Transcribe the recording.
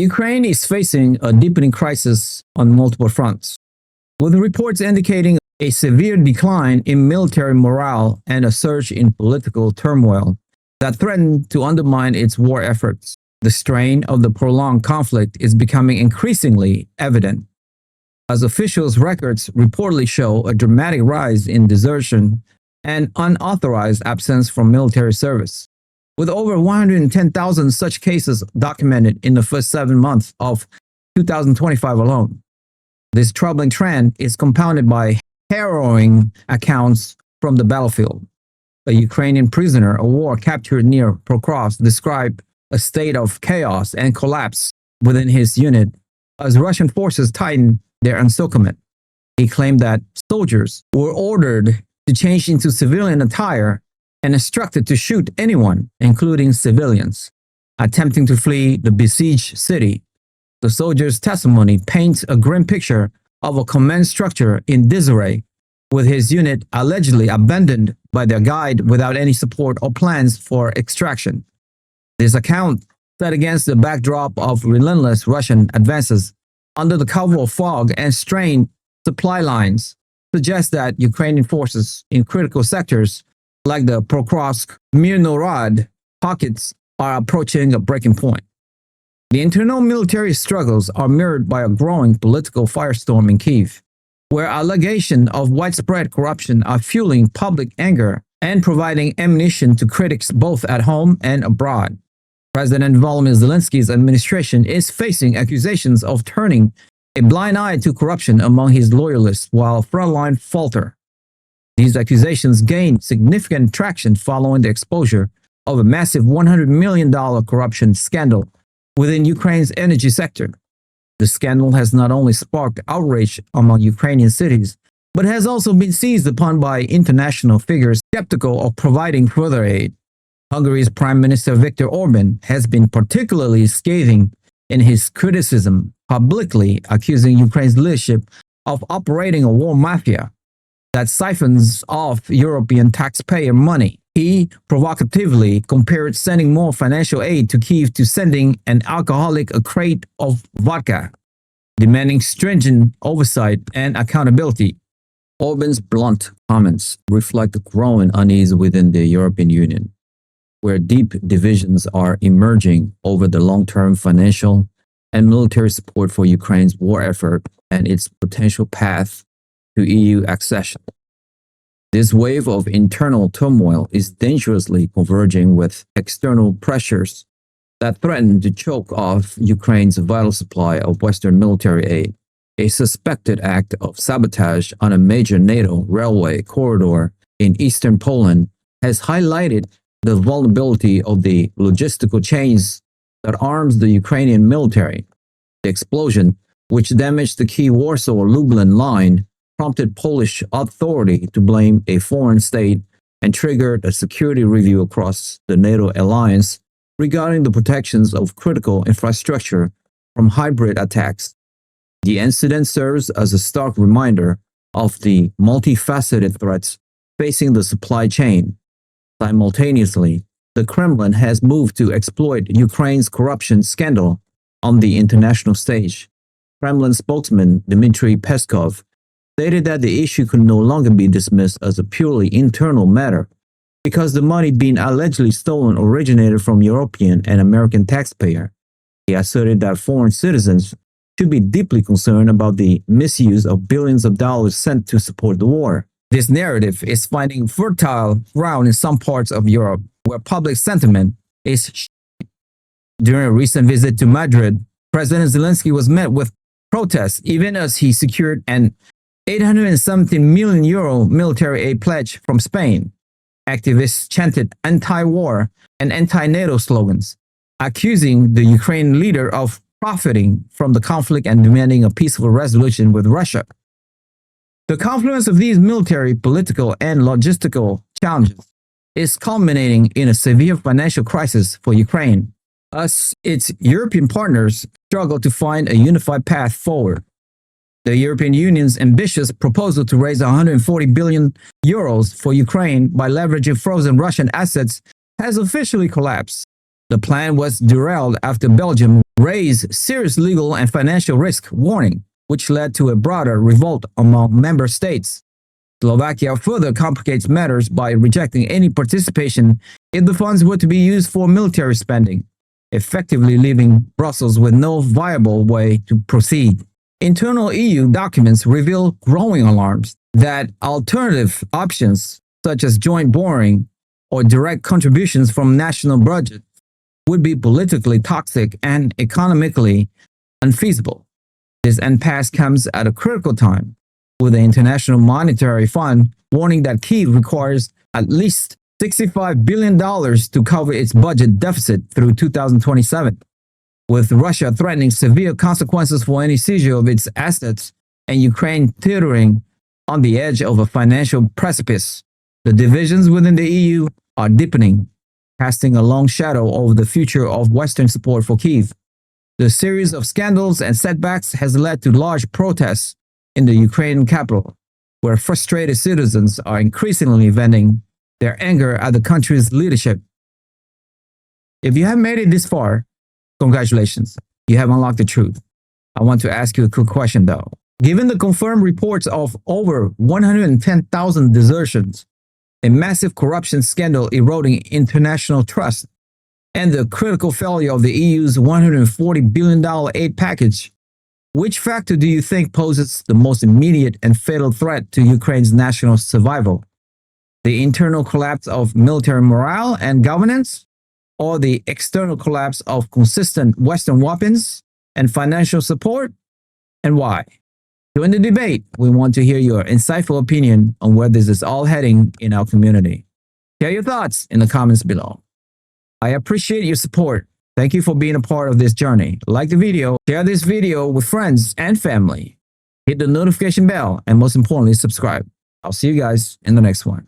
Ukraine is facing a deepening crisis on multiple fronts, with reports indicating a severe decline in military morale and a surge in political turmoil that threaten to undermine its war efforts. The strain of the prolonged conflict is becoming increasingly evident, as officials' records reportedly show a dramatic rise in desertion and unauthorized absence from military service, with over 110,000 such cases documented in the first 7 months of 2025 alone. This troubling trend is compounded by harrowing accounts from the battlefield. A Ukrainian prisoner of war captured near Pokrovsk described a state of chaos and collapse within his unit as Russian forces tightened their encirclement. He claimed that soldiers were ordered to change into civilian attire and instructed to shoot anyone, including civilians, attempting to flee the besieged city. The soldier's testimony paints a grim picture of a command structure in disarray, with his unit allegedly abandoned by their guide without any support or plans for extraction. This account, set against the backdrop of relentless Russian advances under the cover of fog and strained supply lines, suggests that Ukrainian forces in critical sectors like the Pokrovsk, Myrnohrad pockets are approaching a breaking point. The internal military struggles are mirrored by a growing political firestorm in Kyiv, where allegations of widespread corruption are fueling public anger and providing ammunition to critics both at home and abroad. President Volodymyr Zelensky's administration is facing accusations of turning a blind eye to corruption among his loyalists, while Frontline falter. These accusations gained significant traction following the exposure of a massive $100 million corruption scandal within Ukraine's energy sector. The scandal has not only sparked outrage among Ukrainian cities, but has also been seized upon by international figures skeptical of providing further aid. Hungary's Prime Minister Viktor Orban has been particularly scathing in his criticism, publicly accusing Ukraine's leadership of operating a war mafia that siphons off European taxpayer money. He provocatively compared sending more financial aid to Kyiv to sending an alcoholic a crate of vodka, demanding stringent oversight and accountability. Orban's blunt comments reflect growing unease within the European Union, where deep divisions are emerging over the long-term financial and military support for Ukraine's war effort and its potential path to EU accession. This wave of internal turmoil is dangerously converging with external pressures that threaten to choke off Ukraine's vital supply of Western military aid. A suspected act of sabotage on a major Nato railway corridor in eastern Poland has highlighted the vulnerability of the logistical chains that arms the Ukrainian military. The explosion, which damaged the key Warsaw-Lublin line, prompted Polish authority to blame a foreign state and triggered a security review across the NATO alliance regarding the protections of critical infrastructure from hybrid attacks. The incident serves as a stark reminder of the multifaceted threats facing the supply chain. Simultaneously, the Kremlin has moved to exploit Ukraine's corruption scandal on the international stage. Kremlin spokesman Dmitri Peskov stated that the issue could no longer be dismissed as a purely internal matter because the money being allegedly stolen originated from European and American taxpayers. He asserted that foreign citizens should be deeply concerned about the misuse of billions of dollars sent to support the war. This narrative is finding fertile ground in some parts of Europe, where public sentiment is shifting. During a recent visit to Madrid, President Zelensky was met with protests, even as he secured an €817 million military aid pledge from Spain. Activists chanted anti-war and anti-NATO slogans, accusing the Ukrainian leader of profiting from the conflict and demanding a peaceful resolution with Russia. The confluence of these military, political, and logistical challenges is culminating in a severe financial crisis for Ukraine, as its European partners struggle to find a unified path forward. The European Union's ambitious proposal to raise €140 billion for Ukraine by leveraging frozen Russian assets has officially collapsed. The plan was derailed after Belgium raised serious legal and financial risk warning, which led to a broader revolt among member states. Slovakia further complicates matters by rejecting any participation if the funds were to be used for military spending, effectively leaving Brussels with no viable way to proceed. Internal EU documents reveal growing alarms that alternative options, such as joint borrowing or direct contributions from national budgets, would be politically toxic and economically unfeasible. This impasse comes at a critical time, with the International Monetary Fund warning that Kyiv requires at least $65 billion to cover its budget deficit through 2027, with Russia threatening severe consequences for any seizure of its assets and Ukraine teetering on the edge of a financial precipice. The divisions within the EU are deepening, casting a long shadow over the future of Western support for Kyiv. The series of scandals and setbacks has led to large protests in the Ukrainian capital, where frustrated citizens are increasingly venting their anger at the country's leadership. If you have made it this far, congratulations, you have unlocked the truth. I want to ask you a quick question though. Given the confirmed reports of over 110,000 desertions, a massive corruption scandal eroding international trust, and the critical failure of the EU's $140 billion aid package, which factor do you think poses the most immediate and fatal threat to Ukraine's national survival? The internal collapse of military morale and governance, or the external collapse of consistent Western weapons and financial support? And why? During the debate, we want to hear your insightful opinion on where this is all heading in our community. Share your thoughts in the comments below. I appreciate your support. Thank you for being a part of this journey. Like the video, share this video with friends and family. Hit the notification bell, and most importantly, subscribe. I'll see you guys in the next one.